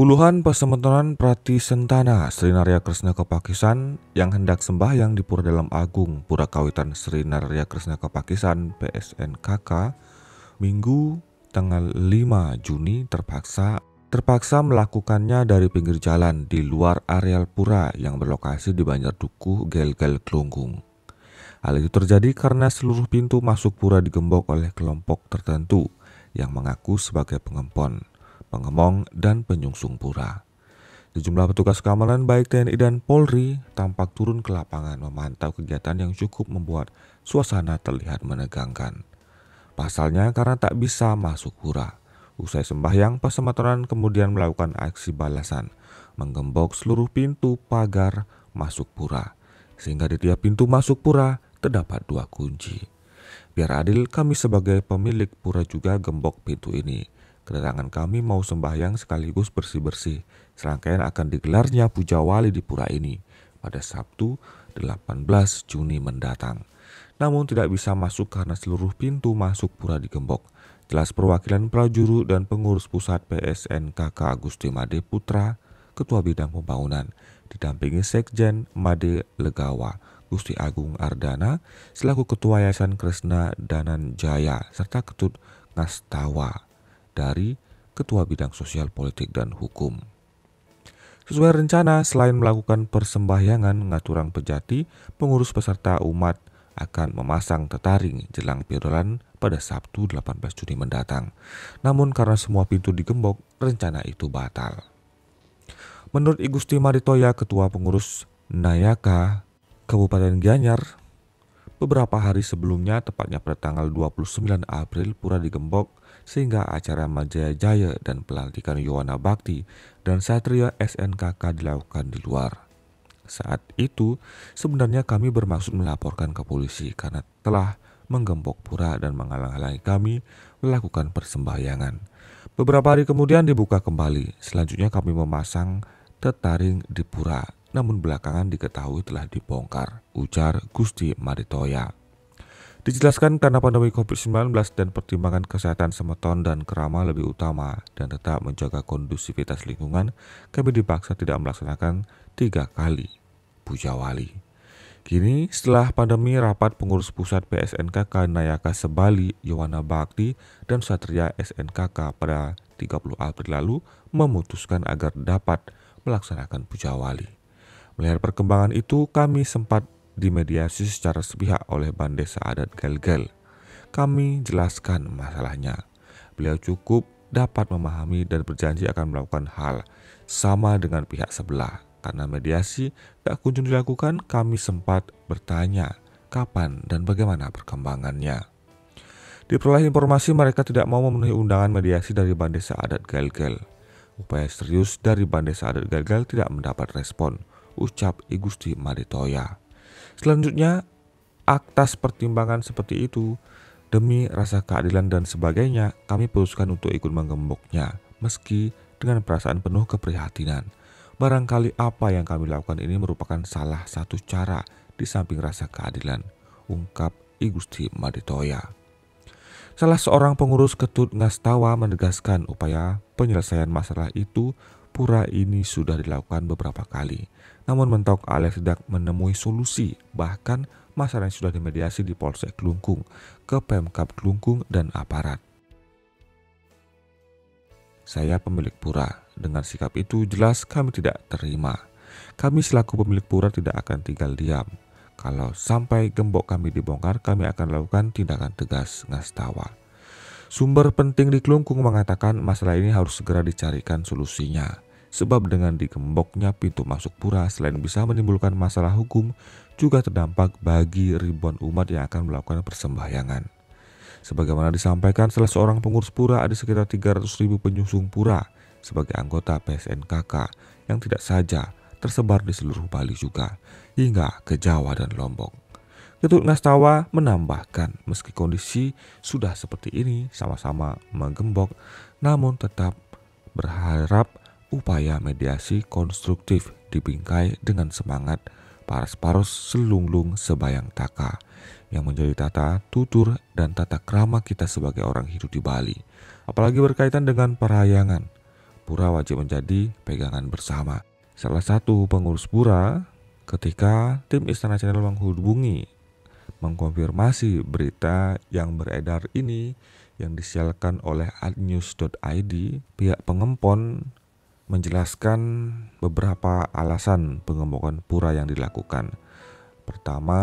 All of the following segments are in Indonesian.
Puluhan pasementeran Prati Sentana Sri Naraya Kresna Kepakisan yang hendak sembahyang di Pura Dalam Agung Pura Kawitan Sri Naraya Kresna Kepakisan PSNKK Minggu tanggal 5 Juni terpaksa melakukannya dari pinggir jalan di luar areal pura yang berlokasi di Banjar Dukuh, Gelgel, Klungkung. Hal itu terjadi karena seluruh pintu masuk pura digembok oleh kelompok tertentu yang mengaku sebagai pengempon, pengemong, dan penyungsung pura. Sejumlah petugas keamanan baik TNI dan Polri tampak turun ke lapangan memantau kegiatan yang cukup membuat suasana terlihat menegangkan. Pasalnya karena tak bisa masuk pura. Usai sembahyang, pasementeran kemudian melakukan aksi balasan, menggembok seluruh pintu pagar masuk pura, sehingga di tiap pintu masuk pura terdapat 2 kunci. Biar adil, kami sebagai pemilik pura juga gembok pintu ini. Kedatangan kami mau sembahyang sekaligus bersih-bersih. Serangkaian akan digelarnya puja wali di pura ini pada Sabtu 18 Juni mendatang. Namun tidak bisa masuk karena seluruh pintu masuk pura digembok. Jelas perwakilan prajuru dan pengurus pusat PSNKK Agusti Made Putra, Ketua Bidang Pembangunan, didampingi Sekjen Made Legawa, Gusti Agung Ardana, selaku Ketua Yayasan Kresna Danan Jaya, serta Ketut Ngastawa dari Ketua Bidang Sosial Politik dan Hukum. Sesuai rencana, selain melakukan persembahyangan ngaturang pejati, pengurus peserta umat akan memasang tetaring jelang pirolan pada Sabtu 18 Juni mendatang. Namun karena semua pintu digembok, rencana itu batal. Menurut I Gusti Maritoya, Ketua Pengurus Nayaka Kabupaten Gianyar, beberapa hari sebelumnya, tepatnya pada tanggal 29 April, pura digembok sehingga acara Majaya Jaya dan pelantikan Yowana Bakti dan Satria SNKK dilakukan di luar. Saat itu, sebenarnya kami bermaksud melaporkan ke polisi karena telah menggembok pura dan menghalang-halangi kami melakukan persembahyangan. Beberapa hari kemudian dibuka kembali. Selanjutnya kami memasang tetaring di pura, namun belakangan diketahui telah dibongkar, ujar Gusti Maritoya. Dijelaskan karena pandemi COVID-19 dan pertimbangan kesehatan semeton dan kerama lebih utama dan tetap menjaga kondusivitas lingkungan, kami dipaksa tidak melaksanakan 3 kali puja wali. Kini setelah pandemi, rapat pengurus pusat PSNKK Nayaka Sebali, Yowana Bakti, dan Satria SNKK pada 30 April lalu memutuskan agar dapat melaksanakan puja wali. Melihat perkembangan itu, kami sempat dimediasi secara sepihak oleh Bandesa Adat Gelgel. Kami jelaskan masalahnya. Beliau cukup dapat memahami dan berjanji akan melakukan hal sama dengan pihak sebelah. Karena mediasi tak kunjung dilakukan, kami sempat bertanya kapan dan bagaimana perkembangannya. Diperoleh informasi mereka tidak mau memenuhi undangan mediasi dari Bandesa Adat Gelgel. Upaya serius dari Bandesa Adat Gelgel tidak mendapat respon, ucap I Gusti Maritoya. Selanjutnya, atas pertimbangan seperti itu, demi rasa keadilan dan sebagainya, kami putuskan untuk ikut menggemboknya, meski dengan perasaan penuh keprihatinan. Barangkali apa yang kami lakukan ini merupakan salah satu cara di samping rasa keadilan, ungkap I Gusti Maritoya. Salah seorang pengurus Ketut Ngastawa menegaskan upaya penyelesaian masalah itu pura ini sudah dilakukan beberapa kali. Namun mentok alias tidak menemui solusi, bahkan masalah yang sudah dimediasi di Polsek Klungkung, ke Pemkab Klungkung dan aparat. Saya pemilik pura, dengan sikap itu jelas kami tidak terima. Kami selaku pemilik pura tidak akan tinggal diam. Kalau sampai gembok kami dibongkar, kami akan lakukan tindakan tegas, Ngastawa. Sumber penting di Klungkung mengatakan masalah ini harus segera dicarikan solusinya. Sebab dengan digemboknya pintu masuk pura selain bisa menimbulkan masalah hukum, juga terdampak bagi ribuan umat yang akan melakukan persembahyangan. Sebagaimana disampaikan salah seorang pengurus pura, ada sekitar 300.000 penyungsung pura sebagai anggota PSNKK yang tidak saja tersebar di seluruh Bali juga, hingga ke Jawa dan Lombok. Ketut Ngastawa menambahkan meski kondisi sudah seperti ini sama-sama menggembok, namun tetap berharap upaya mediasi konstruktif dibingkai dengan semangat paras-paros selunglung sebayang taka yang menjadi tata tutur dan tata krama kita sebagai orang hidup di Bali. Apalagi berkaitan dengan perhayangan pura wajib menjadi pegangan bersama. Salah satu pengurus pura ketika tim Istana Channel menghubungi mengkonfirmasi berita yang beredar ini yang disiarkan oleh adnews.id, pihak pengempon menjelaskan beberapa alasan pengembokan pura yang dilakukan. Pertama,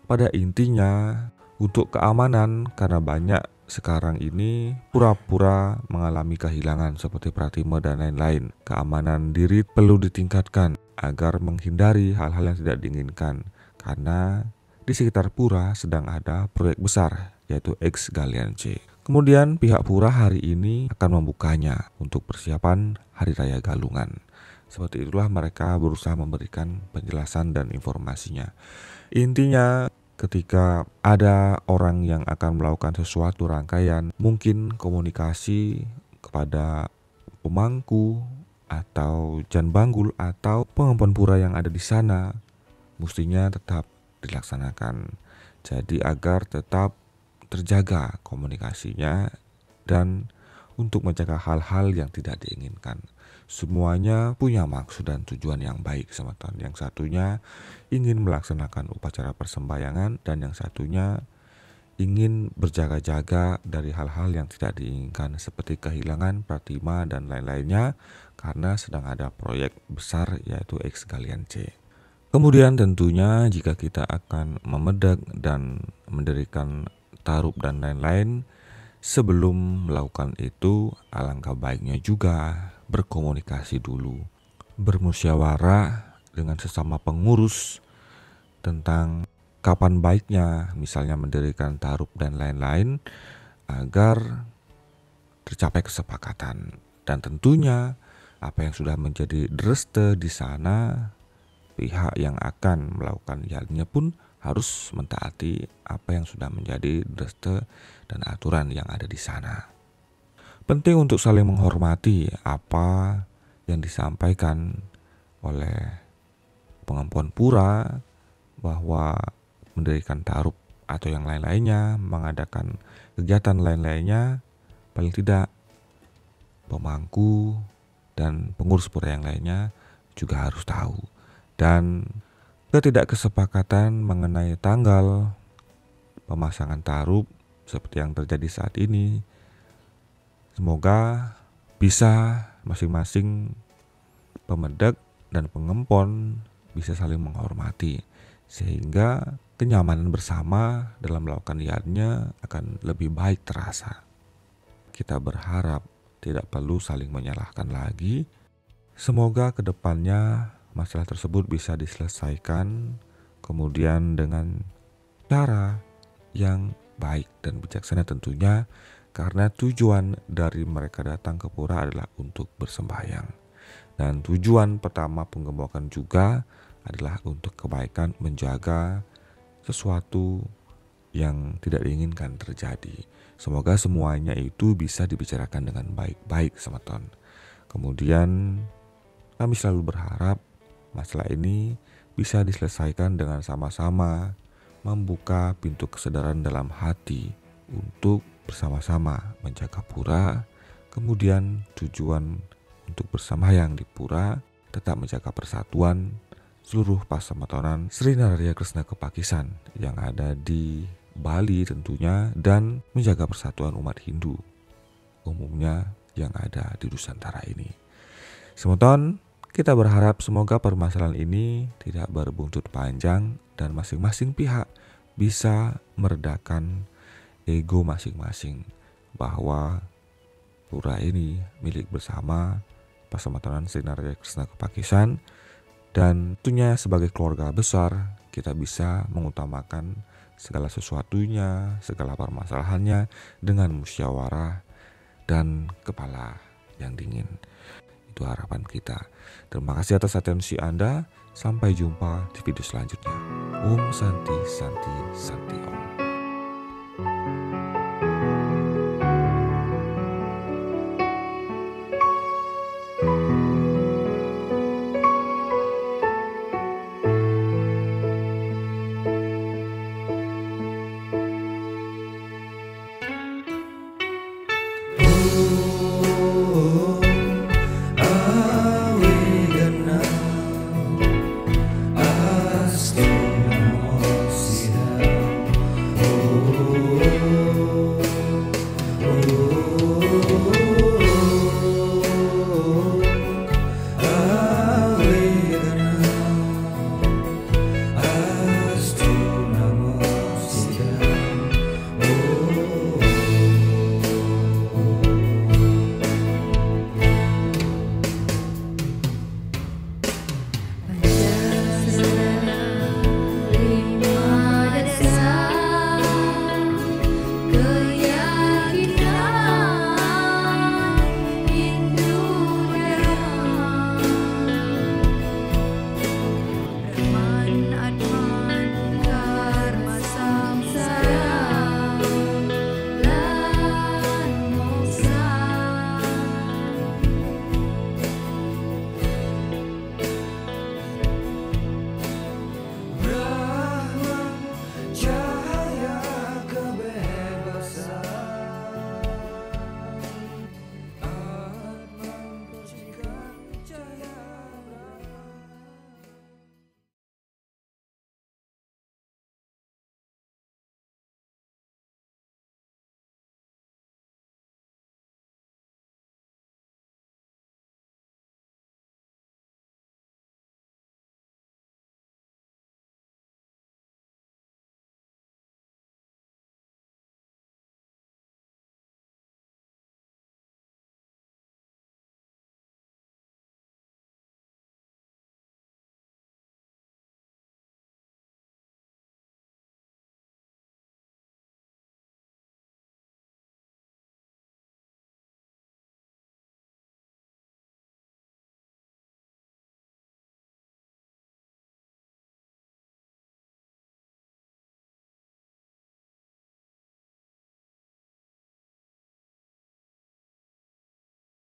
pada intinya untuk keamanan, karena banyak sekarang ini pura-pura mengalami kehilangan seperti Pratima dan lain-lain. Keamanan diri perlu ditingkatkan agar menghindari hal-hal yang tidak diinginkan, karena di sekitar pura sedang ada proyek besar yaitu X Galian C. Kemudian pihak pura hari ini akan membukanya untuk persiapan Hari Raya Galungan. Seperti itulah mereka berusaha memberikan penjelasan dan informasinya. Intinya ketika ada orang yang akan melakukan sesuatu rangkaian, mungkin komunikasi kepada pemangku atau Jan Banggul atau pengempon pura yang ada di sana mestinya tetap dilaksanakan. Jadi agar tetap terjaga komunikasinya dan untuk mencegah hal-hal yang tidak diinginkan. Semuanya punya maksud dan tujuan yang baik, sematan. Yang satunya ingin melaksanakan upacara persembahyangan dan yang satunya ingin berjaga-jaga dari hal-hal yang tidak diinginkan seperti kehilangan Pratima dan lain-lainnya karena sedang ada proyek besar yaitu X Galian C. Kemudian tentunya jika kita akan memedek dan mendirikan tarup dan lain-lain, sebelum melakukan itu alangkah baiknya juga berkomunikasi dulu, bermusyawarah dengan sesama pengurus tentang kapan baiknya misalnya mendirikan tarup dan lain-lain agar tercapai kesepakatan. Dan tentunya apa yang sudah menjadi dreste di sana, pihak yang akan melakukan halnya pun harus mentaati apa yang sudah menjadi dreste dan aturan yang ada di sana. Penting untuk saling menghormati apa yang disampaikan oleh pengempon pura bahwa mendirikan tarup atau yang lain-lainnya, mengadakan kegiatan lain-lainnya, paling tidak pemangku dan pengurus pura yang lainnya juga harus tahu. Dan ketidakkesepakatan mengenai tanggal pemasangan tarup seperti yang terjadi saat ini, semoga bisa masing-masing pemedek dan pengempon bisa saling menghormati sehingga kenyamanan bersama dalam melakukan niatnya akan lebih baik terasa. Kita berharap tidak perlu saling menyalahkan lagi. Semoga kedepannya masalah tersebut bisa diselesaikan kemudian dengan cara yang baik dan bijaksana tentunya, karena tujuan dari mereka datang ke pura adalah untuk bersembahyang. Dan tujuan pertama penggembokan juga adalah untuk kebaikan, menjaga sesuatu yang tidak diinginkan terjadi. Semoga semuanya itu bisa dibicarakan dengan baik-baik, semeton. Kemudian kami selalu berharap masalah ini bisa diselesaikan dengan sama-sama membuka pintu kesadaran dalam hati untuk bersama-sama menjaga pura. Kemudian tujuan untuk bersembahyang di pura tetap menjaga persatuan seluruh Pasematonan Sri Nararia Kresna Kepakisan yang ada di Bali tentunya, dan menjaga persatuan umat Hindu umumnya yang ada di Nusantara ini. Semeton, kita berharap semoga permasalahan ini tidak berbuntut panjang dan masing-masing pihak bisa meredakan ego masing-masing bahwa pura ini milik bersama Pasematonan Sri Nararia Kresna Kepakisan, dan tentunya sebagai keluarga besar kita bisa mengutamakan segala sesuatunya, segala permasalahannya dengan musyawarah dan kepala yang dingin. Itu harapan kita. Terima kasih atas atensi Anda. Sampai jumpa di video selanjutnya. Om Santi Santi Santi Om.